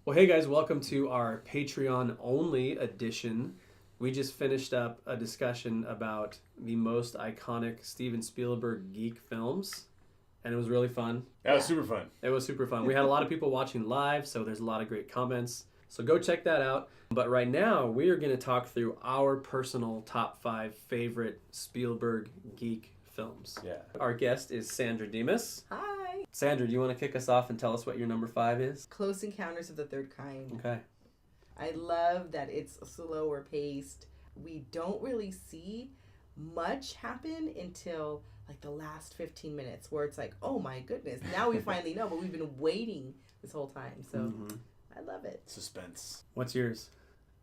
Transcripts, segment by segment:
Well, hey guys, welcome to our Patreon-only edition. We just finished up a discussion about the most iconic Steven Spielberg geek films, and it was really fun. That was super fun. It was super fun. We had a lot of people watching live, so there's a lot of great comments. So go check that out. But right now, we are going to talk through our personal top 5 favorite Spielberg geek films. Yeah. Our guest is Sandra Dimas. Hi. Sandra, do you want to kick us off and tell us what your number 5 is? Close Encounters of the Third Kind. Okay. I love that it's slower paced. We don't really see much happen until like the last 15 minutes where it's like, oh my goodness, now we finally know, but we've been waiting this whole time. So I love it. Suspense. What's yours?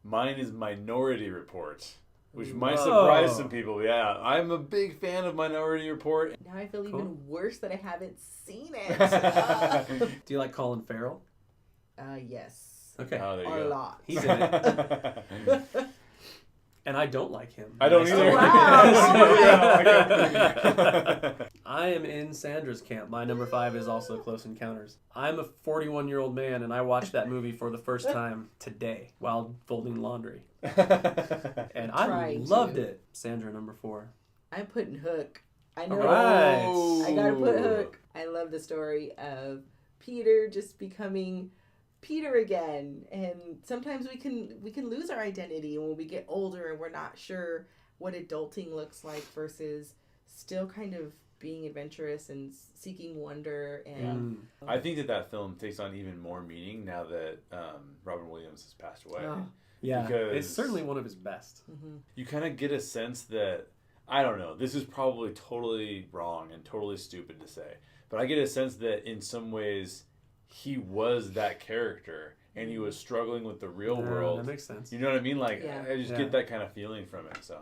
Mine is Minority Report, which might Whoa. surprise some people. Yeah, I'm a big fan of Minority Report. Now I feel Cool. even worse that I haven't seen it. Do you like Colin Farrell? Yes. Okay. Oh, there you A go. lot. He's in it. And I don't like him. I don't either. Wow. I am in Sandra's camp. My number 5 is also Close Encounters. I'm a 41-year-old man, and I watched that movie for the first time today while folding laundry. And I Trying loved to. it. Sandra, number 4. I'm putting Hook. I know. All right. I gotta put Hook. I love the story of Peter just becoming Peter again, and sometimes we can lose our identity when we get older and we're not sure what adulting looks like versus still kind of being adventurous and seeking wonder. And I think that film takes on even more meaning now that Robin Williams has passed away. Oh. Yeah, Because- it's certainly one of his best. You kind of get a sense that, I don't know, this is probably totally wrong and totally stupid to say, but I get a sense that in some ways he was that character and he was struggling with the real world. That makes sense. You know what I mean? Like, Yeah. I just Yeah. get that kind of feeling from it. So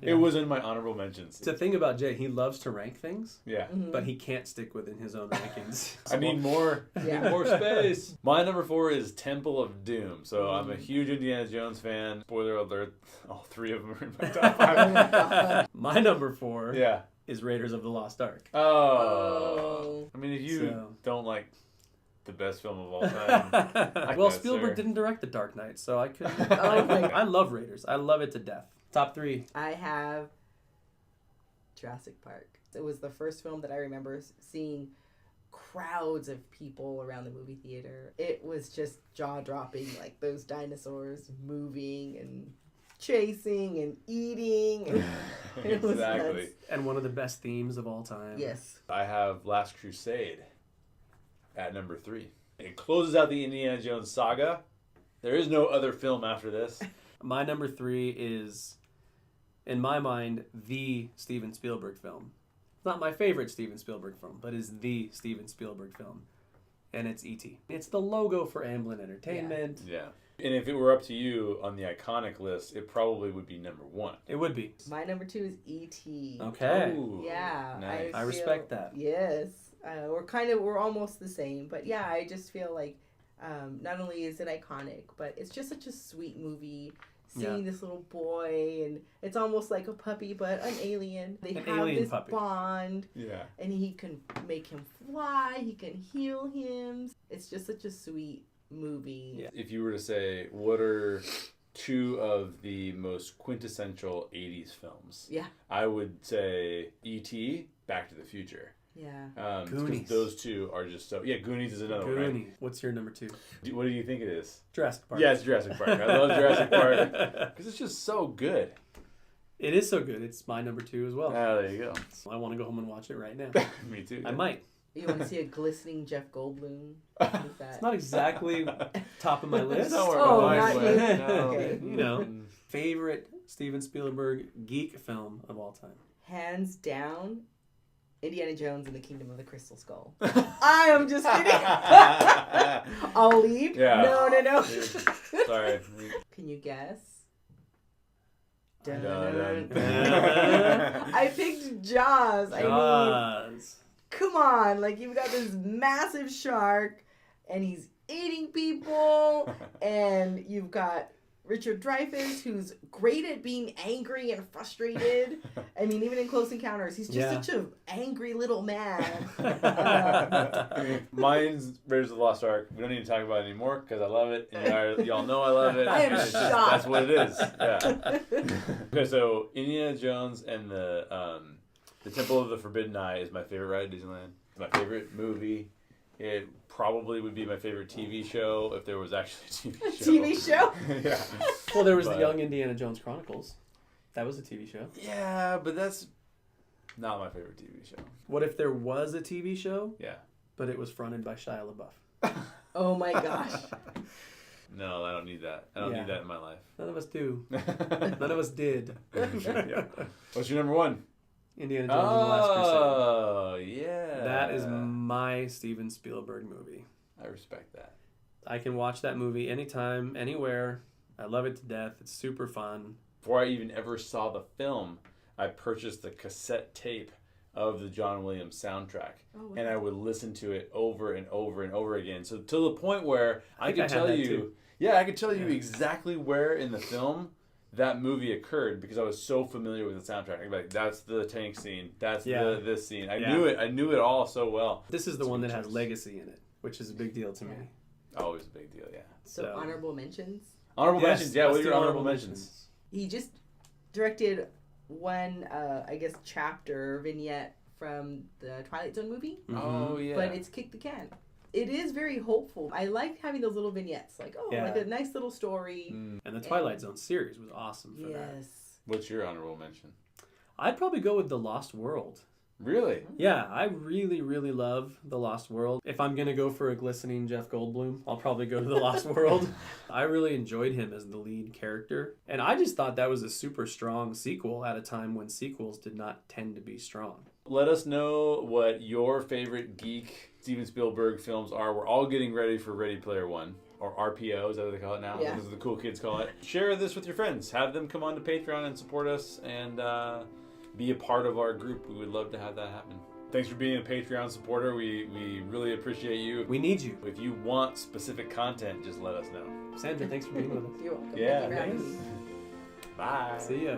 Yeah. it was in my honorable mentions. The thing about Jay, he loves to rank things, Yeah. but he can't stick within his own rankings. I need more. I Yeah. need more space. My number 4 is Temple of Doom. So I'm a huge Indiana Jones fan. Spoiler alert: all 3 of them are in my top 5. My number 4 Yeah. is Raiders of the Lost Ark. Oh. I mean, if you So- don't like the best film of all time, Well, that, Spielberg sir. didn't direct The Dark Knight, so I couldn't. Oh my God. I love Raiders. I love it to death. Top 3. I have Jurassic Park. It was the first film that I remember seeing crowds of people around the movie theater. It was just jaw-dropping, like those dinosaurs moving and chasing and eating. And it was Exactly. nuts. And one of the best themes of all time. Yes. I have Last Crusade at number 3. It closes out the Indiana Jones saga. There is no other film after this. My number 3 is, in my mind, the Steven Spielberg film. It's not my favorite Steven Spielberg film, but is the Steven Spielberg film. And it's E.T. It's the logo for Amblin Entertainment. Yeah. And if it were up to you on the iconic list, it probably would be number 1. It would be. My number 2 is E.T. Okay. Ooh, Yeah. nice. I respect that. Yes. We're almost the same. But yeah, I just feel like not only is it iconic, but it's just such a sweet movie. Seeing this little boy, and it's almost like a puppy, but an alien. They An have alien this puppy. bond, Yeah. and he can make him fly. He can heal him. It's just such a sweet movie. Yeah. If you were to say, what are 2 of the most quintessential 80s films? Yeah. I would say E.T., Back to the Future. Yeah. 'Cause Goonies. those 2 are just so... Yeah, Goonies is another one, right? Goonies. What's your number 2? What do you think it is? Jurassic Park. Yeah, it's Jurassic Park. I love Jurassic Park because it's just so good. It is so good. It's my number 2 as well. Oh, there you go. So I want to go home and watch it right now. Me too. I might. You want to see a glistening Jeff Goldblum? It's not exactly top of my list. That's not where Oh, my mind not went. you. No. Okay. You know. Favorite Steven Spielberg geek film of all time. Hands down, Indiana Jones and the Kingdom of the Crystal Skull. I am just kidding. I'll leave. Yeah. No. Sorry. Can you guess? Dun, Dun. dun. I picked Jaws. I mean, Jaws. come on. Like, you've got this massive shark, and he's eating people, and you've got Richard Dreyfuss, who's great at being angry and frustrated. I mean, even in Close Encounters, he's just such an angry little man. Mine's Raiders of the Lost Ark. We don't need to talk about it anymore because I love it. And y'all know I love it. I am It's shocked. That's what it is. Yeah. Okay, so Indiana Jones and the Temple of the Forbidden Eye is my favorite ride at Disneyland. It's my favorite movie. It probably would be my favorite TV show if there was actually a TV show. TV show? Yeah. Well, there was the Young Indiana Jones Chronicles. That was a TV show. Yeah, but that's not my favorite TV show. What if there was a TV show, Yeah. but it was fronted by Shia LaBeouf? Oh my gosh. No, I don't need that. I don't need that in my life. None of us do. None of us did. Yeah. What's your number one? Indiana Jones and the Last Crusade. Oh, yeah. That is my Steven Spielberg movie. I respect that. I can watch that movie anytime, anywhere. I love it to death. It's super fun. Before I even ever saw the film, I purchased the cassette tape of the John Williams soundtrack. Oh, wow. And I would listen to it over and over and over again. So to the point where I could tell you, I could tell you exactly where in the film that movie occurred because I was so familiar with the soundtrack. I'd be like, that's the tank scene. That's this scene. I knew it. I knew it all so well. This is the one that has legacy in it, which is a big deal to me. Always a big deal, yeah. So honorable mentions? Honorable mentions, yeah. What are your honorable mentions? He just directed one, chapter, vignette from the Twilight Zone movie. Mm-hmm. Oh, yeah. But it's Kick the Can. It is very hopeful. I like having those little vignettes. Like a nice little story. And the Twilight Zone series was awesome for that. Yes. What's your honorable mention? I'd probably go with The Lost World. Really? Yeah, I really, really love The Lost World. If I'm going to go for a glistening Jeff Goldblum, I'll probably go to The Lost World. I really enjoyed him as the lead character. And I just thought that was a super strong sequel at a time when sequels did not tend to be strong. Let us know what your favorite geek Steven Spielberg films are. We're all getting ready for Ready Player One. Or RPO, is that what they call it now? Yeah. This is the cool kids call it. Share this with your friends. Have them come on to Patreon and support us and be a part of our group. We would love to have that happen. Thanks for being a Patreon supporter. We really appreciate you. We need you. If you want specific content, just let us know. Sandra, thanks for being with us. You're welcome. Yeah, Thank you for having thanks. me. Bye. See ya.